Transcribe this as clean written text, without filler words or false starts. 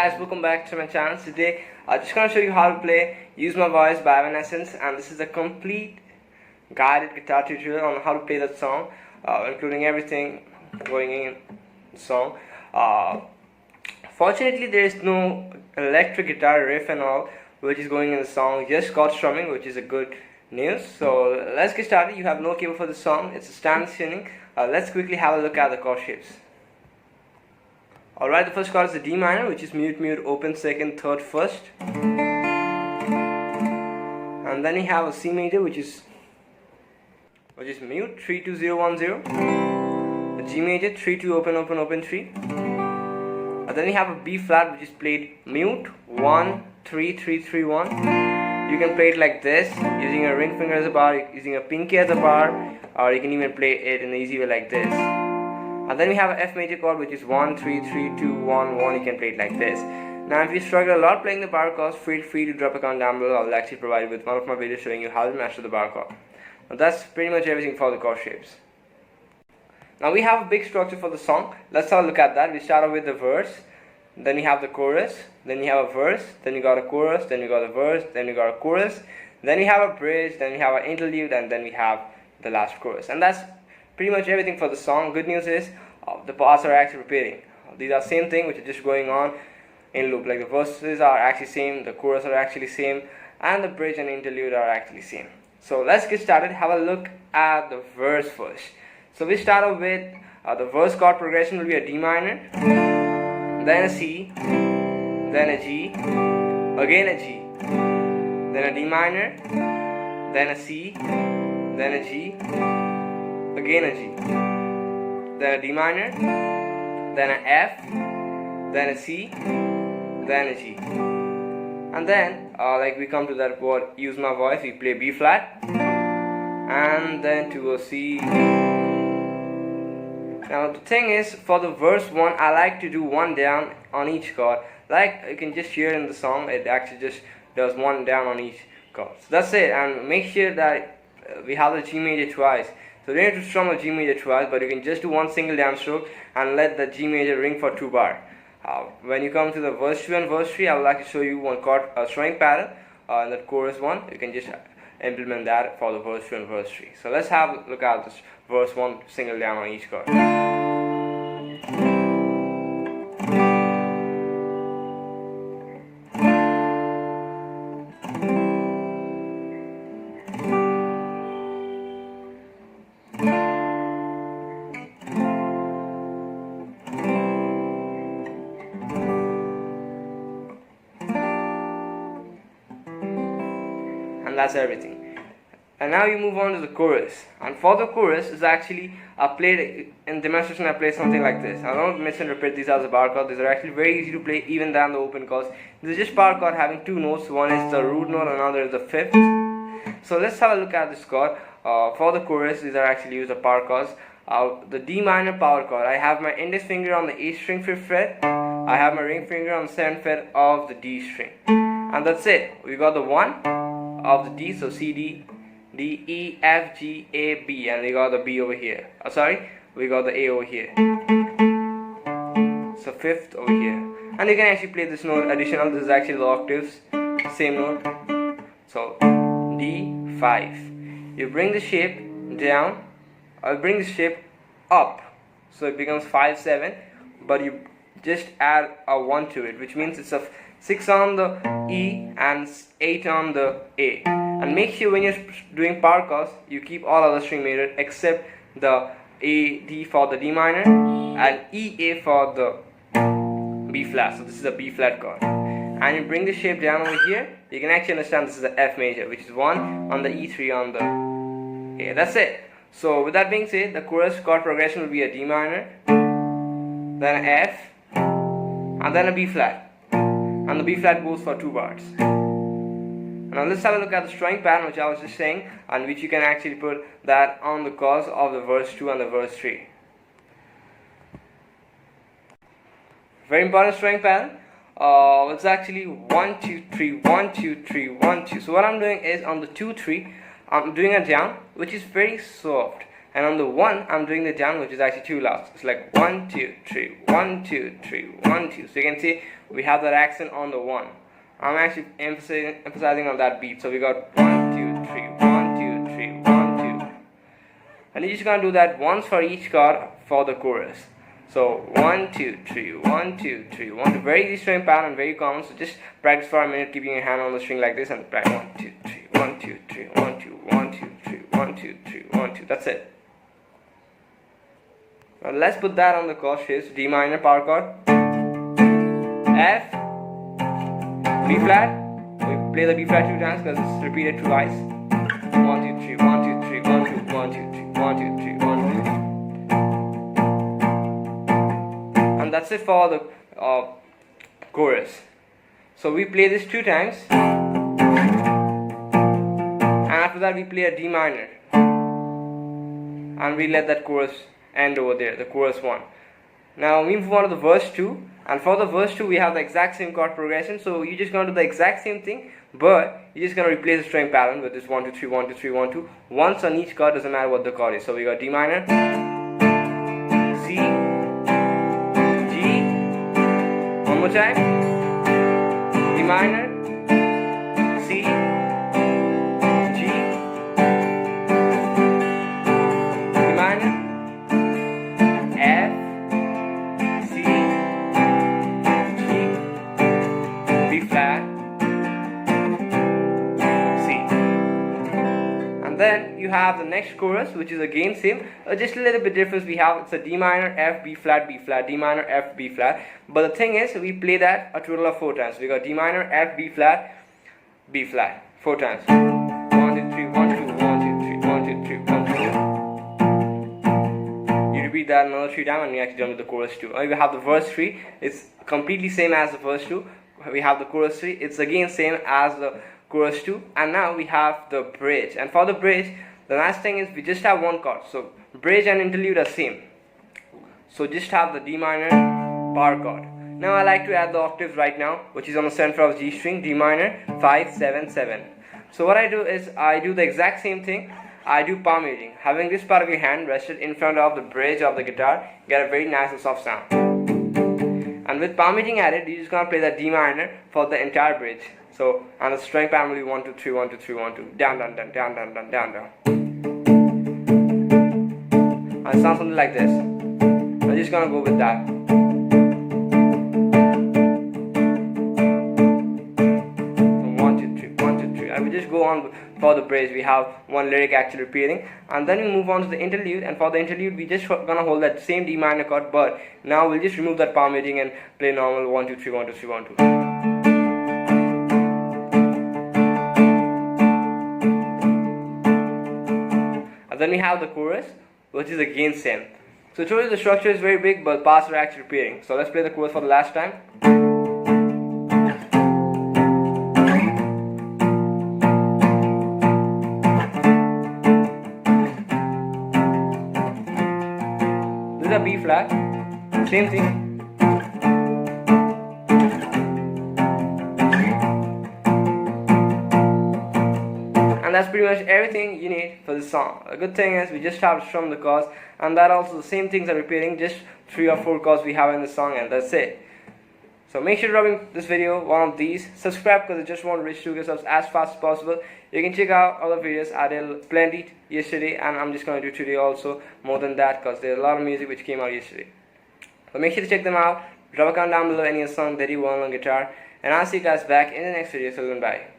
guys, welcome back to my channel. Today I'm just going to show you how to play Use My Voice by Evanescence, and this is a complete guided guitar tutorial on how to play that song, including everything going in the song. Fortunately, there is no electric guitar riff and all which is going in the song, just chord strumming, which is a good news. So let's get started. You have no cable for the song, it's a standard tuning. Let's quickly have a look at the chord shapes. Alright, the first chord is the D minor, which is mute, mute, open, second, third, first. And then you have a C major, which is mute, 3 2 0 1 0. The G major, 3 2 open, open, open, 3. And then you have a B flat, which is played mute, 1 3 3 3 1. You can play it like this, using a ring finger as a bar, using a pinky as a bar, or you can even play it in an easy way like this. And then we have an F major chord, which is 1 3 3 2 1 1. You can play it like this. Now if you struggle a lot playing the bar chords, feel free to drop a comment down below. I will actually provide with one of my videos showing you how to master the bar chord. Now that's pretty much everything for the chord shapes. Now we have a big structure for the song. Let's have a look at that. We start off with the verse, then you have the chorus, then you have a verse, then you got a chorus, then you got a verse, then you got a chorus, then you have a bridge, then you have an interlude, and then we have the last chorus. And that's pretty much everything for the song. Good news is the parts are actually repeating. These are same thing which is just going on in loop. Like the verses are actually same, the chorus are actually same, and the bridge and interlude are actually same. So let's get started. Have a look at the verse first. So we start off with the verse chord progression will be a D minor, then a C, then a G, again a G, then a D minor, then a C, then a G, again a G, then a D minor, then a F, then a C, then a G. And then like we come to that word use my voice, we play B flat, and then to a C. Now the thing is, for the verse 1, I like to do one down on each chord. Like you can just hear in the song, it actually just does one down on each chord. So that's it, and make sure that we have the G major twice. So you don't have to strum the G major twice, but you can just do one single downstroke and let the G major ring for 2 bar. When you come to the verse 2 and verse 3, I would like to show you one chord strumming pattern in the chorus 1. You can just implement that for the verse 2 and verse 3. So let's have a look at this verse 1 single down on each chord. And that's everything. And now you move on to the chorus. And for the chorus is actually I played in demonstration. I played something like this. I don't miss and repeat these as a bar chord. These are actually very easy to play even than the open chords. This is just bar chord having 2 notes. One is the root note, another is the fifth. So let's have a look at this chord. For the chorus, these are actually used as bar chords. The D minor power chord. I have my index finger on the A string 5th fret. I have my ring finger on the 7th fret of the D string. And that's it. We got the 1 of the D, so C, D, D, E, F, G, A, B, and we got the B over here. We got the A over here. So 5th over here. And you can actually play this note additional. This is actually the octaves, same note. So D, 5. You bring the shape down, or bring the shape up, so it becomes 5 7. But you just add a 1 to it, which means it's a 6 on the E and 8 on the A. And make sure when you're doing power chords, you keep all other string major except the A, D for the D minor and E, A for the B flat. So this is a B flat chord. And you bring the shape down over here, you can actually understand this is the F major, which is 1 on the E, 3 on the A. That's it. So with that being said, the chorus chord progression will be a D minor, then an F, and then a B flat. And the B flat goes for 2 bars. Now let's have a look at the strumming pattern, which I was just saying, and which you can actually put that on the chords of the verse 2 and the verse 3. Very important strumming pattern. It's actually 1 2 3 1 2 3 1 2. So what I'm doing is on the 2 3, I'm doing a down, which is very soft, and on the 1 I'm doing the down, which is actually 2 last. It's like 1 2 3 1 2 3 1 2. So you can see we have that accent on the 1. I'm actually emphasizing on that beat. So we got 1 2 3 1 2 3 1 2, and you're just gonna do that once for each chord for the chorus. So 1 2 3 1 2 3 1 2. Very easy string pattern, very common. So just practice for a minute, keeping your hand on the string like this, and practice 1 2 3 1 2 3 1 2 1 2 3 1 2 3 1 2. That's it. Now let's put that on the chord shapes. D minor power chord, F, B flat. We play the B flat 2 times because it's repeated twice. 1 2 3 1 2 3 1 2 1 2 3 1 2 3 1 2. And that's it for the chorus. So we play this 2 times, and after that we play a D minor, and we let that chorus end over there, the chorus 1. Now we move on to the verse 2, and for the verse 2 we have the exact same chord progression. So you're just going to do the exact same thing, but you're just going to replace the string pattern with this 1 2 3 1 2 3 1 2 once on each chord, doesn't matter what the chord is. So we got D minor, C, G, one more time, D minor, C, G, D minor, F, C, G, B flat, C. And then you have the next chorus, which is again same, just a little bit difference. We have, it's a D minor, F, B flat, B flat, D minor, F, B flat. But the thing is, we play that a total of 4 times. We got D minor, F, B flat, B flat, 4 times. 1 2 3 1 2 1 2 3 1 2 3 1 2. You repeat that another 3 times, and we actually jump to the chorus 2. We have the verse 3. It's completely same as the verse 2. We have the chorus 3. It's again same as the chorus 2. And now we have the bridge. And for the bridge, the nice thing is we just have 1 chord. So bridge and interlude are same. So just have the D minor power chord. Now I like to add the octaves right now, which is on the center of G string, D minor, 5 7 7. So what I do is I do the exact same thing. I do palm muting, having this part of your hand rested in front of the bridge of the guitar, get a very nice and soft sound. And with palm muting added, you're just gonna play that D minor for the entire bridge. So, and the string pattern will be 1 2 3 1 2 3 1 2, down down down down down down down down. And it sounds something like this. I'm just gonna go with that. 1 2 3 1 2 3. I will just go on for the bridge. We have 1 lyric actually repeating, and then we move on to the interlude. And for the interlude, we just gonna hold that same D minor chord, but now we'll just remove that palm muting and play normal 1 2 3 1 2 3 1 2. And then we have the chorus, which is again same. So truly the structure is very big, but parts are actually repeating. So let's play the chorus for the last time. This is a B flat, same thing. And that's pretty much everything you need for this song. The good thing is we just have to strum the chords, and that also the same things are repeating, just 3 or 4 chords we have in the song, and that's it. So make sure to rub in this video, one of these. Subscribe because I just want to reach 2K subs as fast as possible. You can check out other videos. I did plenty yesterday, and I'm just going to do today also more than that, because there's a lot of music which came out yesterday. So make sure to check them out. Drop a comment down below any song that you want on guitar, and I'll see you guys back in the next video. So bye.